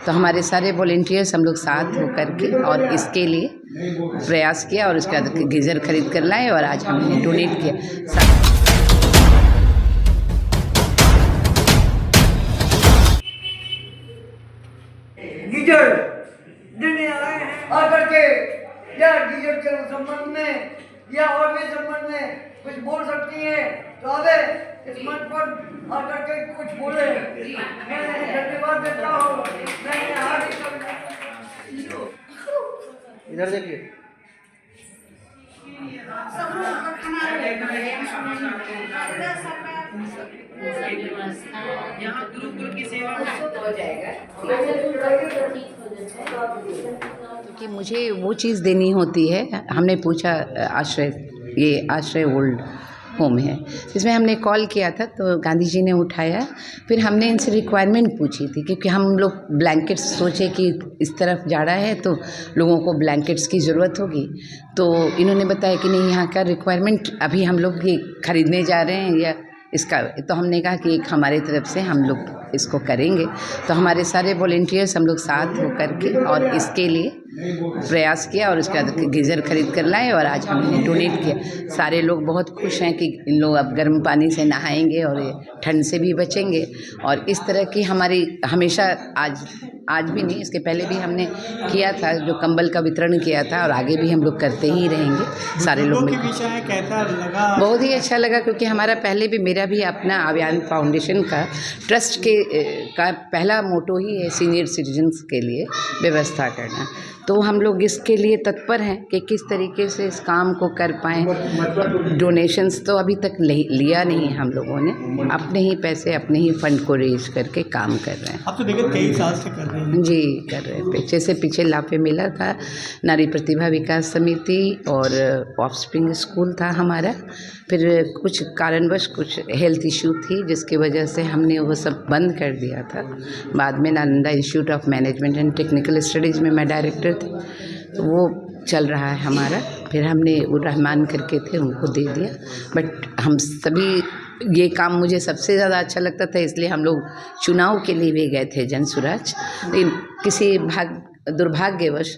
तो हमारे सारे वॉलेंटियर्स हम लोग साथ होकर के और इसके लिए प्रयास किया और उसके बाद गीज़र खरीद कर लाए और आज हमने डोनेट किया। गीजर देने आए हैं आकर के या गीजर के संबंध में या और भी संबंध में कुछ बोल सकती हैं तो आगे इस मंच पर आकर के कुछ बोले। मैं धन्यवाद देता हूँ। मैं इधर देखिए। यहाँ गुरुकुल की सेवा हो जाएगा क्योंकि मुझे वो चीज़ देनी होती है। हमने पूछा ये आश्रय ओल्ड होम है, इसमें हमने कॉल किया था तो गांधी जी ने उठाया। फिर हमने इनसे रिक्वायरमेंट पूछी थी क्योंकि हम लोग ब्लैंकेट्स सोचे कि इस तरफ जाड़ा है तो लोगों को ब्लैंकेट्स की ज़रूरत होगी। तो इन्होंने बताया कि नहीं, यहाँ का रिक्वायरमेंट अभी हम लोग ये खरीदने जा रहे हैं या इसका। तो हमने कहा कि एक हमारे तरफ से हम लोग इसको करेंगे। तो हमारे सारे वॉलेंटियर्स हम लोग साथ होकर के और इसके लिए प्रयास किया और उसके बाद गीज़र खरीद कर लाए और आज हमने डोनेट किया। सारे लोग बहुत खुश हैं कि इन लोग अब गर्म पानी से नहाएंगे और ये ठंड से भी बचेंगे। और इस तरह की हमारी हमेशा आज भी नहीं, इसके पहले भी हमने किया था, जो कंबल का वितरण किया था और आगे भी हम लोग करते ही रहेंगे। सारे लोग मिलकर कैसा लगा? बहुत ही अच्छा लगा क्योंकि हमारा पहले भी, मेरा भी अपना अभियान फाउंडेशन का ट्रस्ट का पहला मोटो ही है सीनियर सिटीजन्स के लिए व्यवस्था करना। तो हम लोग इसके लिए तत्पर हैं कि किस तरीके से इस काम को कर पाएँ। डोनेशंस तो अभी तक लिया नहीं हम लोगों ने, अपने ही पैसे अपने ही फंड को रेज करके काम कर रहे हैं। आप तो देखिए कई साल से कर रहे हैं। जी कर रहे हैं। पीछे लाफे मिला था, नारी प्रतिभा विकास समिति और ऑफस्प्रिंग स्कूल था हमारा। फिर कुछ कारणवश कुछ हेल्थ इशू थी जिसकी वजह से हमने वो सब बंद कर दिया था। बाद में Nalanda institute of management and technical studies में मैं डायरेक्टर थी, तो वो चल रहा है हमारा। फिर हमने वो रहमान करके थे, उनको दे दिया। बट हम सभी, ये काम मुझे सबसे ज़्यादा अच्छा लगता था, इसलिए हम लोग चुनाव के लिए भी गए थे जनसुराज। लेकिन किसी दुर्भाग्यवश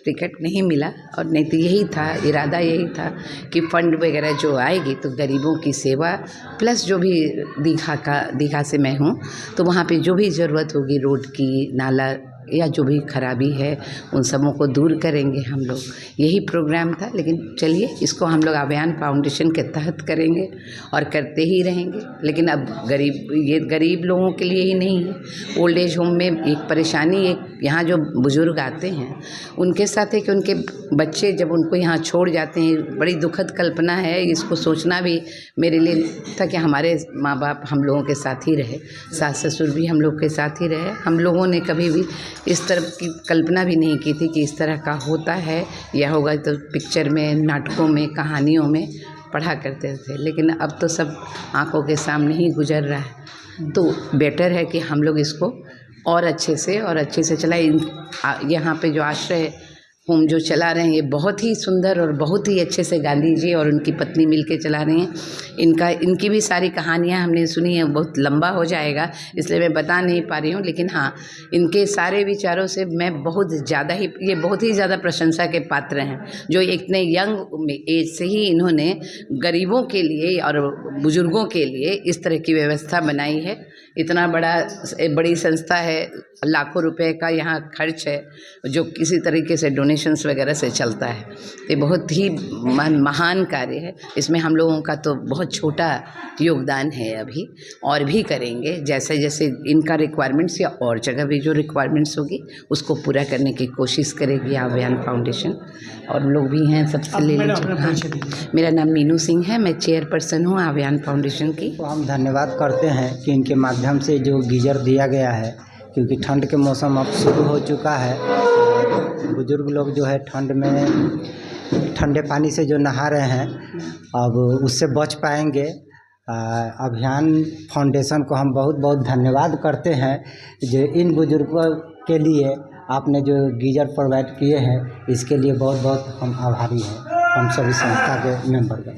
टिकट नहीं मिला। और नहीं तो यही था, इरादा यही था कि फ़ंड वगैरह जो आएगी तो गरीबों की सेवा प्लस जो भी दीघा से मैं हूँ तो वहाँ पे जो भी ज़रूरत होगी, रोड की, नाला या जो भी खराबी है, उन सबों को दूर करेंगे हम लोग। यही प्रोग्राम था। लेकिन चलिए, इसको हम लोग अभियान फाउंडेशन के तहत करेंगे और करते ही रहेंगे। लेकिन अब ये गरीब लोगों के लिए ही नहीं है। ओल्ड एज होम में एक परेशानी, एक यहाँ जो बुज़ुर्ग आते हैं उनके साथ है कि उनके बच्चे जब उनको यहाँ छोड़ जाते हैं, बड़ी दुखद कल्पना है। इसको सोचना भी मेरे लिए था कि हमारे माँ बाप हम लोगों के साथ ही रहे, सास ससुर भी हम लोग के साथ ही रहे। हम लोगों ने कभी भी इस तरह की कल्पना भी नहीं की थी कि इस तरह का होता है या होगा। तो पिक्चर में, नाटकों में, कहानियों में पढ़ा करते थे, लेकिन अब तो सब आंखों के सामने ही गुजर रहा है। तो बेटर है कि हम लोग इसको और अच्छे से चलाएं। यहाँ पे जो आश्रय होम जो चला रहे हैं, ये बहुत ही सुंदर और बहुत ही अच्छे से गांधी जी और उनकी पत्नी मिलके चला रहे हैं। इनकी भी सारी कहानियाँ हमने सुनी हैं। बहुत लंबा हो जाएगा इसलिए मैं बता नहीं पा रही हूँ, लेकिन हाँ, इनके सारे विचारों से मैं बहुत ही ज़्यादा प्रशंसा के पात्र हैं। जो इतने यंग एज से ही इन्होंने गरीबों के लिए और बुज़ुर्गों के लिए इस तरह की व्यवस्था बनाई है। इतना बड़ी संस्था है, लाखों रुपए का यहाँ खर्च है जो किसी तरीके से डोनेशंस वगैरह से चलता है। ये बहुत ही महान कार्य है। इसमें हम लोगों का तो बहुत छोटा योगदान है अभी, और भी करेंगे जैसे जैसे इनका रिक्वायरमेंट्स या और जगह भी जो रिक्वायरमेंट्स होगी उसको पूरा करने की कोशिश करेगी अभियान फाउंडेशन। और लोग भी हैं, सबसे ले लीजिए। मेरा नाम मीनू सिंह है, मैं चेयरपर्सन हूँ अभियान फाउंडेशन की। तो हम धन्यवाद करते हैं कि इनके माध्यम से जो गीजर दिया गया है, क्योंकि ठंड के मौसम अब शुरू हो चुका है। बुजुर्ग लोग जो है ठंड में ठंडे पानी से जो नहा रहे हैं, अब उससे बच पाएंगे। अभियान फाउंडेशन को हम बहुत बहुत धन्यवाद करते हैं जो इन बुजुर्गों के लिए आपने जो गीजर प्रोवाइड किए हैं, इसके लिए बहुत बहुत हम आभारी हैं, हम सभी संस्था के मेंबर का।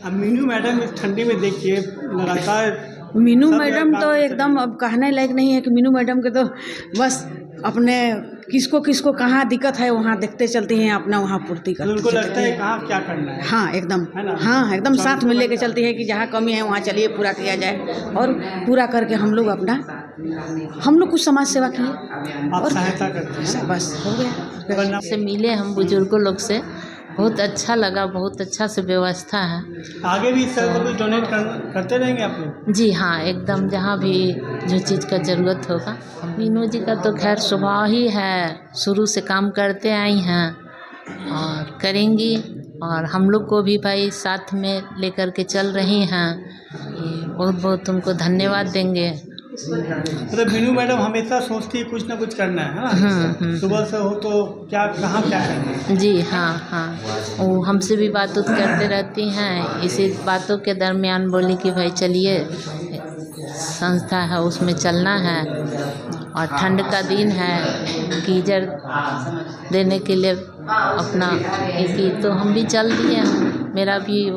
अब मीनू मैडम इस ठंडी में देखिए लगातार मीनू सब मैडम जगह तो काम एकदम अब कहने लायक नहीं है कि मीनू मैडम के तो बस अपने किसको किसको कहाँ दिक्कत है वहाँ देखते चलती हैं, अपना वहाँ पूर्ति तो उनको करते लगता चलती है हैं। कहाँ क्या करना है। हाँ एकदम, है ना? हाँ एकदम सब साथ में लेके लगता है। चलती है कि जहाँ कमी है वहाँ चलिए पूरा किया जाए, और पूरा करके हम लोग अपना हम लोग कुछ समाज सेवा किए आप और सहायता करते हैं। बस हो गया। वरना से मिले हम बुजुर्गों लोग से, बहुत अच्छा लगा, बहुत अच्छा से व्यवस्था है। आगे भी इस तरह कुछ डोनेट करते रहेंगे आप लोग। जी हाँ, एकदम जहाँ भी जो चीज़ का ज़रूरत होगा। मीनू जी का तो खैर स्वभाव ही है, शुरू से काम करते आई हैं और करेंगी, और हम लोग को भी भाई साथ में लेकर के चल रही हैं। ये बहुत बहुत तुमको धन्यवाद देंगे। मतलब मीनू मैडम हमेशा सोचती है कुछ ना कुछ करना है ना। सुबह से हो तो क्या कहाँ क्या करना है। जी हाँ हाँ, वो हमसे भी बात उत करते रहती हैं। इसी बातों के दरमियान बोली कि भाई चलिए संस्था है उसमें चलना है, और ठंड का दिन है, गीजर देने के लिए अपना एक ही, तो हम भी चल दिए। मेरा भी